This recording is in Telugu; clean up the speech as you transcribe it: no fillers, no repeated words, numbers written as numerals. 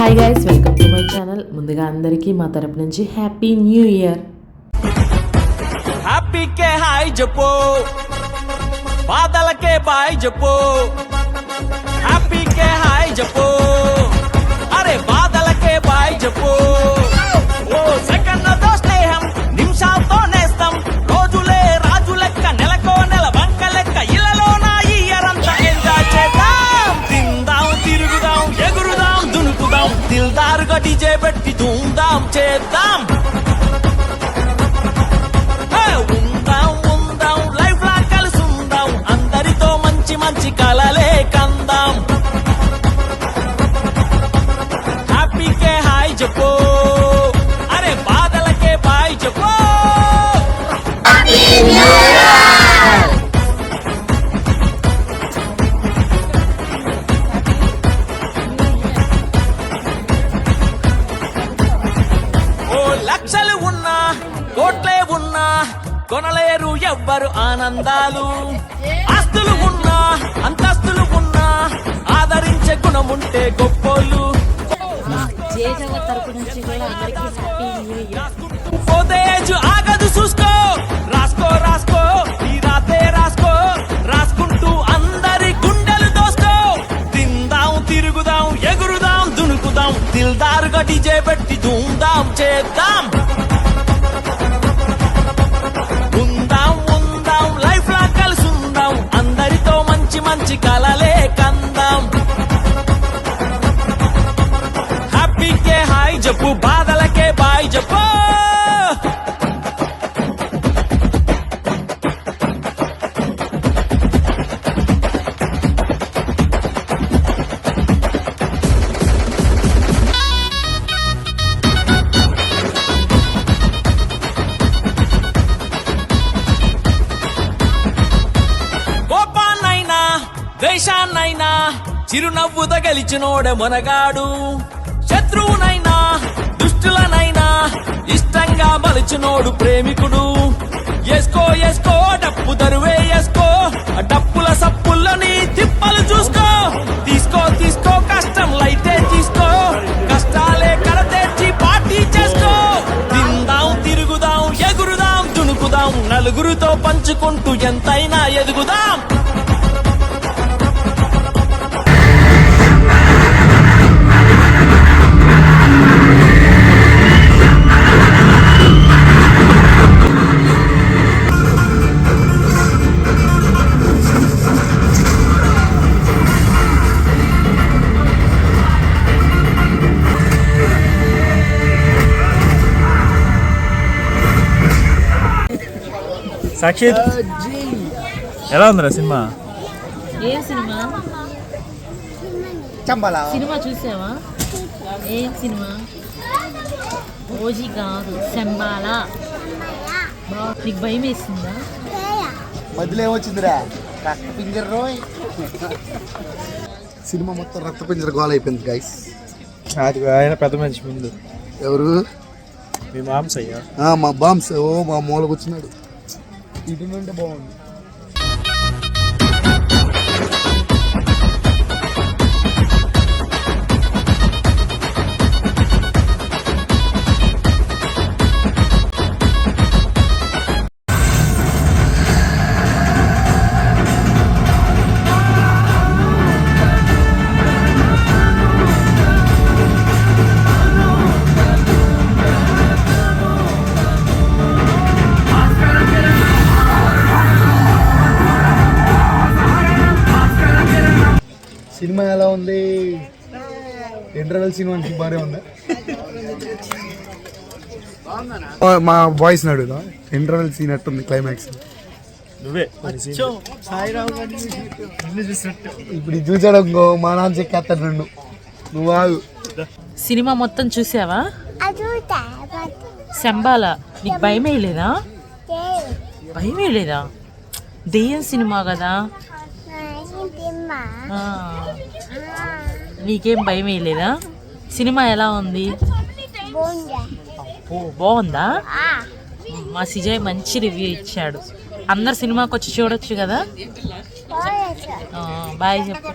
Hi guys, welcome to my channel. ముందుగా అందరికీ మా తరపు నుంచి హ్యాపీ న్యూ ఇయర్. హ్యాపీకే హాయ్ చెప్పు, బాధలకే బాయ్ చెప్పు. హ్యాపీకే హాయ్ చెప్పు, అరే బాధలకే బాయ్ చెప్పు. ఓ సెకండ్లతో స్నేహం, నిమిషాలతో నేస్తం. రోజులే రాజు లెక్క, నెలకో నెల వంక లెక్క. ఇళ్లలో నా ఇయర్ అంతా ఎంజాయ్ చేద్దాం. తిందాం, తిరుగుదాం, ఎగురుదాం, దునుకుదాం. దిల్దారుగా డీజే పెట్టి ధూమ్దాం చేద్దాం. మంచి కలలే కందాం. హ్యాపీకే హాయ్ చెప్పు, అరే బాధలకే బాయ్ చెప్పు. ఓ లక్షలు ఉన్నా, కోట్లే ఉన్నా, కొనలేరు ఎవ్వరు ఆనందాలు. ఆస్తులు ఉన్నా, అంతస్తులు ఉన్నా, ఆదరించే గుణముంటే గొప్పోళ్ళు. పోతేజు ఆగదు చూసుకో, రాసుకో రాసుకో ఈ రాతే రాసుకో. రాసుకుంటూ అందరి గుండెలు దోసుకో. తిందాం, తిరుగుదాం, ఎగురుదాం, దునుకుదాం. దిల్దారుగా డీజే పెట్టి ధూమ్దాం చేద్దాం. మంచి కలలే కందాం. హ్యాపీకే హాయ్ చెప్పు, బాధలకే బాయ్ చెప్పు. దేశాన్నైనా చిరునవ్వుతో గెలిచినోడే మొనగాడు. శత్రువునైనా దుష్టులనైనా ఇష్టంగా మలిచినోడు ప్రేమికుడు. ఎస్కో ఎస్కో డప్పు దరువే ఎస్కో, డప్పుల సప్పుల్లోని తిప్పలు చూసుకో. తీసుకో తీసుకో కష్టం లైటే తీసుకో, కష్టాలే కడతేర్చి పార్టీ చేసుకో. తిందాం, తిరుగుదాం, ఎగురుదాం, దునుకుదాం. నలుగురితో పంచుకుంటూ ఎంతైనా ఎదుగుదాం. సాక్షిత్, ఎలా ఉందిరా సినిమా? ఏం సినిమా? చంబలా సినిమా చూసావా? ఏం సినిమా? ఓజీ కాదు, శంబాలా. నీకు భయం వేసిందా? మధ్యలో ఏమొచ్చిందిరా? రక్త పింజర్ రోయ్. సినిమా మొత్తం రక్త పింజర గోల్ అయిపోయింది గైస్. అది ఆయన పెద్ద మనిషి ముందు. ఎవరు? మీ మామ్స్ అయ్యా. మా బామ్స్. ఓ మా మూలకు వచ్చినాడు. ఇటు నుండి బాగుంది. సినిమా ఎలా ఉంది? ఇంటర్వెల్ సీన్ మనకి బాగా ఉందా? మా వాయిస్ అడుగుదా? ఇంటర్వెల్ సీన్ ఎట్టుంది? క్లైమాక్స్ నువ్వే ఇప్పుడు ఇది చూసాడు ఇంకో మా నాన్న చెక్కేస్తాడు రెండు. నువ్వు ఆగు. సినిమా మొత్తం చూసావా? శంబాలా. నీకు భయం వేయలేదా? భయం వేయలేదా? దెయ్యం సినిమా కదా. నీకేం భయం వేయలేదా? సినిమా ఎలా ఉంది? బాగుందా? మా సిజయ్ మంచి రివ్యూ ఇచ్చాడు. అందరు సినిమాకి వచ్చి చూడొచ్చు కదా. బాయ్ చెప్పు.